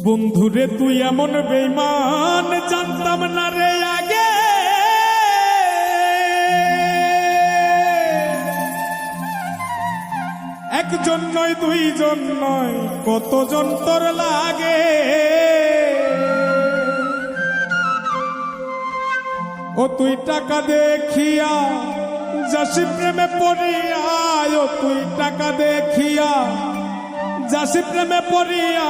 বন্ধুরে তুই এমন বেঈমান জানতাম না রে আগে। একজন নয় দুইজন নয় কতজন তোর লাগে। ও তুই টাকা দেখিয়া যাসি প্রেমে পড়িয়া, ও তুই টাকা দেখিয়া যাসি প্রেমে পড়িয়া,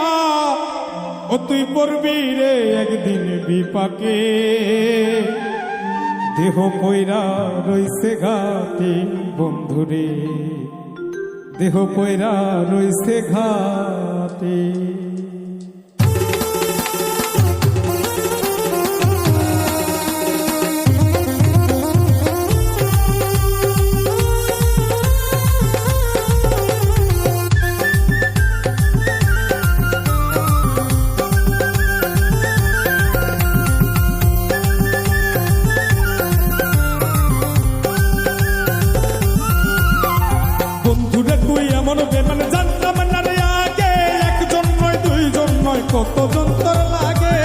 ও তুই পড়বি রে একদিন বিপাকে। দেহ কইরা রইছে ঘাটে বন্ধুরে, দেহ কইরা রইছে ঘাটে। কতজন তোর লাগে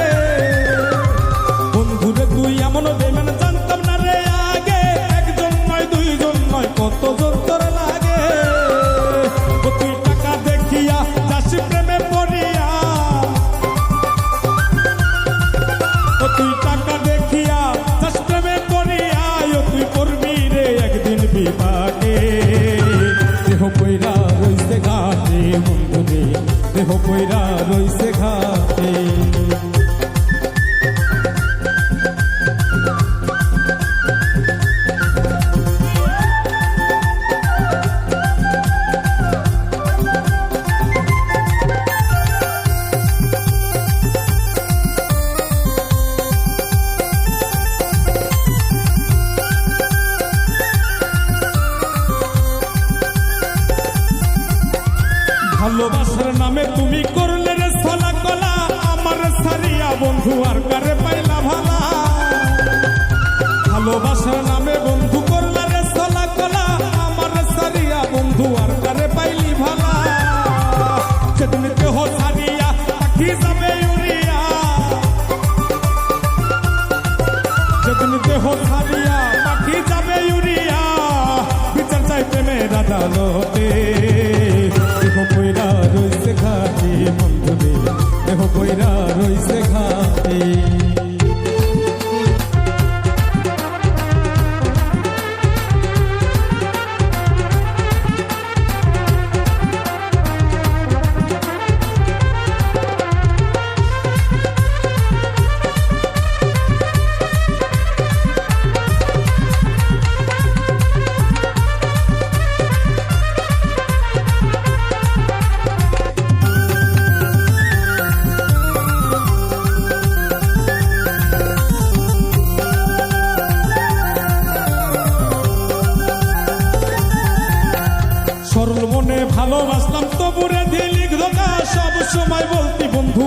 বন্ধুরে তুই এমন বেঈমান জানতাম না রে আগে। একজন নয় দুইজন নয় কতজন তোর লাগে। ও তুই টাকা দেখিয়া যাসি প্রেমে পড়িয়া, ও তুই টাকা দেখিয়া যাসি প্রেমে পড়িয়া, ও তুই পড়বি রে একদিন বিপাকে। দেহ কইরা রইছে ঘাটে বন্ধুরে, দেহ কইরা রইছে ঘাটে। ভালোবাসার নামে তুমি করলে রে ছলা কলা, আমার সারিয়া বন্ধু আর কারে পাইলা ভালা। ভালোবাসার নামে বন্ধু করলে রে ছলা কলা, আমার সারিয়া বন্ধু আর কারে পাইলি ভালা। সেদিন দেহ সারিয়া পাখি যাবে উড়িয়া, সেদিন দেহ সারিয়া পাখি যাবে উড়িয়া, বিচার চাই প্রেমের আদালতে। দেহ কইরা রইছে ঘাটে বন্ধুরে, দেহ কইরা রইছে ঘাটে। সরল মনে ভালোবাসলাম তবুরে দিলি ধোঁকা, সব সময় বলতি বন্ধু